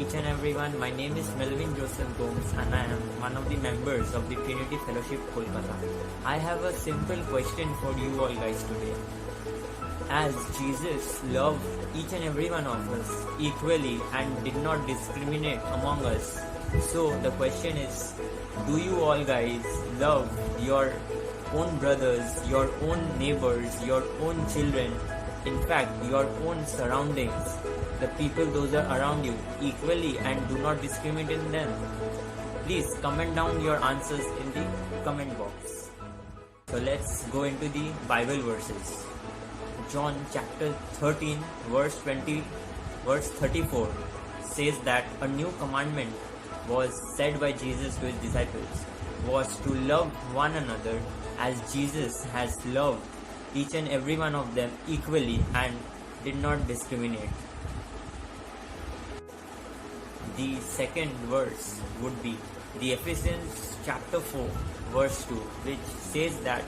each and everyone. My name is Melvin Joseph Gomes and I am one of the members of the Trinity Fellowship Kolkata. I have a simple question for you all guys today. As Jesus loved each and every one of us equally and did not discriminate among us, so the question is, do you all guys love your own brothers, your own neighbors, your own children, in fact your own surroundings, the people those are around you equally and do not discriminate in them? Please comment down your answers in the comment box. So let's go into the Bible verses. John chapter 13 verse 34 says that a new commandment was said by Jesus to his disciples, was to love one another as Jesus has loved each and every one of them equally and did not discriminate. The second verse would be the Ephesians chapter 4 verse 2, which says that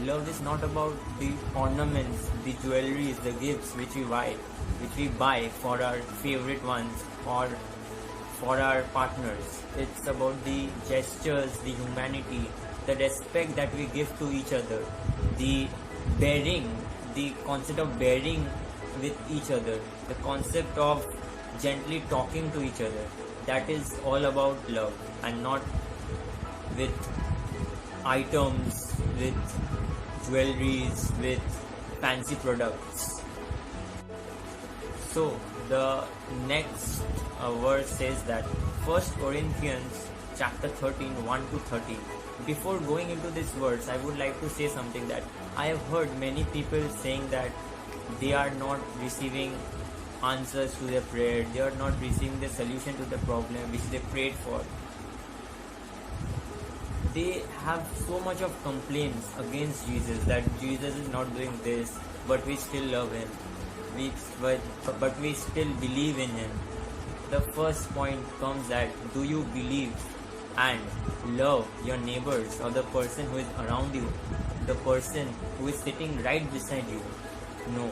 love is not about the ornaments, the jewelries, the gifts which we buy for our favorite ones or for our partners. It's about the gestures, the humanity, the respect that we give to each other, the concept of bearing with each other, the concept of gently talking to each other. That is all about love, and not with items, with jewelries, with fancy products. So the next verse says that 1 Corinthians chapter 13 1 to 13. Before going into this verse, I would like to say something that I have heard many people saying that they are not receiving answers to their prayer, they are not receiving the solution to the problem which they prayed for. They have so much of complaints against Jesus, that Jesus is not doing this, but we still love him, but we still believe in him. The first point comes that, do you believe and love your neighbors or the person who is around you, the person who is sitting right beside you? No,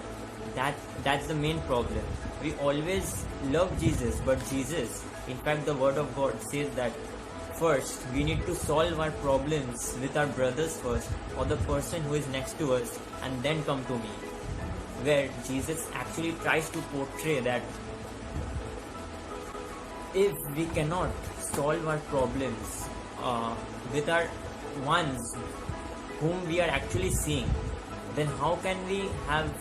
that's the main problem. We always love Jesus, but Jesus, in fact the word of God says that first we need to solve our problems with our brothers first, or the person who is next to us, and then come to me. Where Jesus actually tries to portray that if we cannot solve our problems with our ones whom we are actually seeing, then how can we have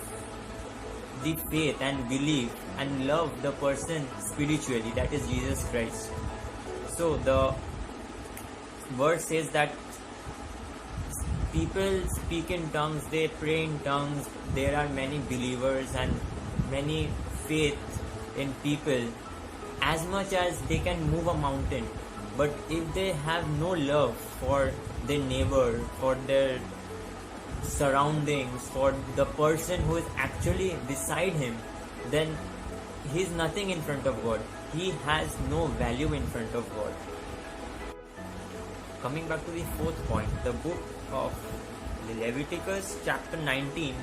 the faith and believe and love the person spiritually, that is Jesus Christ? So the verse says that people speak in tongues, they pray in tongues, there are many believers and many faith in people, as much as they can move a mountain. But if they have no love for their neighbor, for their surroundings, for the person who is actually beside him, then he is nothing in front of God. He has no value in front of God. Coming back to the fourth point, the book of Leviticus chapter 19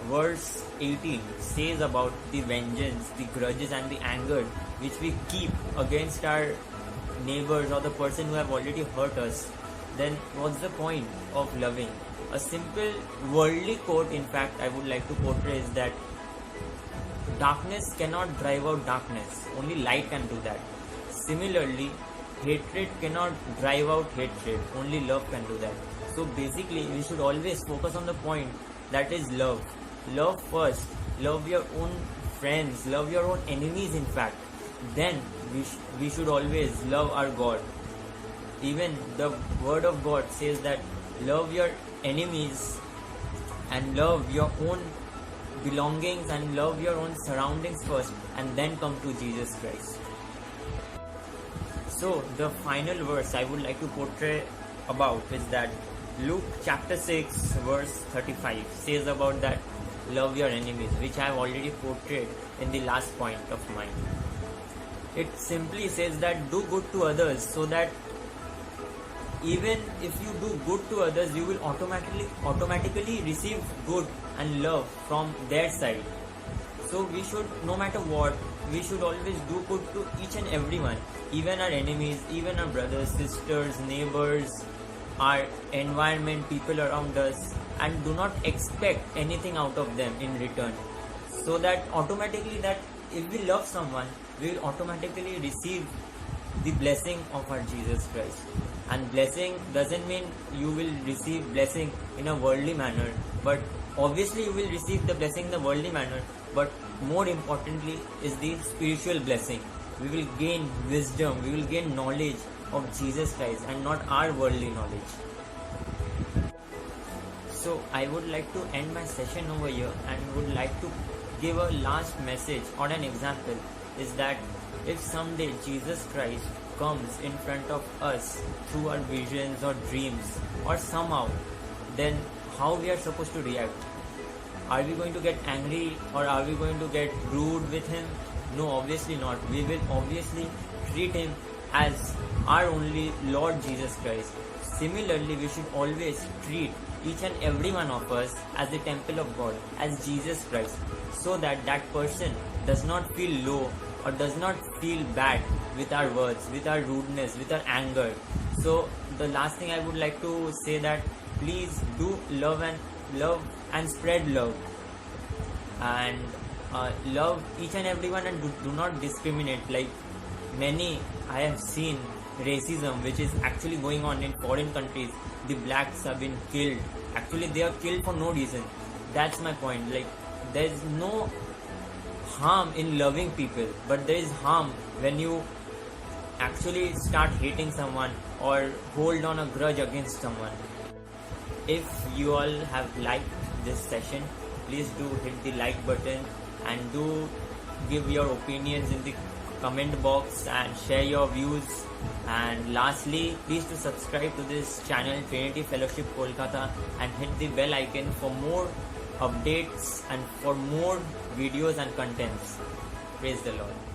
verse 18 says about the vengeance, the grudges and the anger which we keep against our neighbors or the person who have already hurt us. Then what's the point of loving? A simple worldly quote, in fact, I would like to portray is that darkness cannot drive out darkness, only light can do that. Similarly, hatred cannot drive out hatred, only love can do that. So basically, we should always focus on the point, that is love. Love first, love your own friends, love your own enemies in fact. Then we should always love our God. Even the word of God says that love your enemies and love your own belongings and love your own surroundings first, and then come to Jesus Christ. So the final verse I would like to portray about is that Luke chapter 6 verse 35 says about that love your enemies, which I have already portrayed in the last point of mine. It simply says that do good to others, so that even if you do good to others, you will automatically receive good and love from their side. So we should, no matter what, we should always do good to each and everyone, even our enemies, even our brothers, sisters, neighbors, our environment, people around us, and do not expect anything out of them in return. So that automatically, that if we love someone, we will automatically receive the blessing of our Jesus Christ. And blessing doesn't mean you will receive blessing in a worldly manner, but obviously you will receive the blessing in the worldly manner, but more importantly is the spiritual blessing. We will gain wisdom, we will gain knowledge of Jesus Christ and not our worldly knowledge. So I would like to end my session over here and would like to give a last message or an example, is that if someday Jesus Christ comes in front of us through our visions or dreams or somehow, then how we are supposed to react? Are we going to get angry or are we going to get rude with him? No, obviously not. We will obviously treat him as our only Lord Jesus Christ. Similarly, we should always treat each and every one of us as the temple of God, as Jesus Christ, so that that person does not feel low or does not feel bad with our words, with our rudeness, with our anger. So the last thing I would like to say, that please do love and spread love, and love each and everyone, and do not discriminate. Like many I have seen racism which is actually going on in foreign countries. The blacks have been killed. Actually they are killed for no reason. That's my point. Like there is no harm in loving people, but there is harm when you actually start hating someone or hold on a grudge against someone. If you all have liked this session, please do hit the like button and do give your opinions in the comment box and share your views. And lastly, please to subscribe to this channel Trinity Fellowship Kolkata and hit the bell icon for more updates and for more videos and contents. Praise the Lord.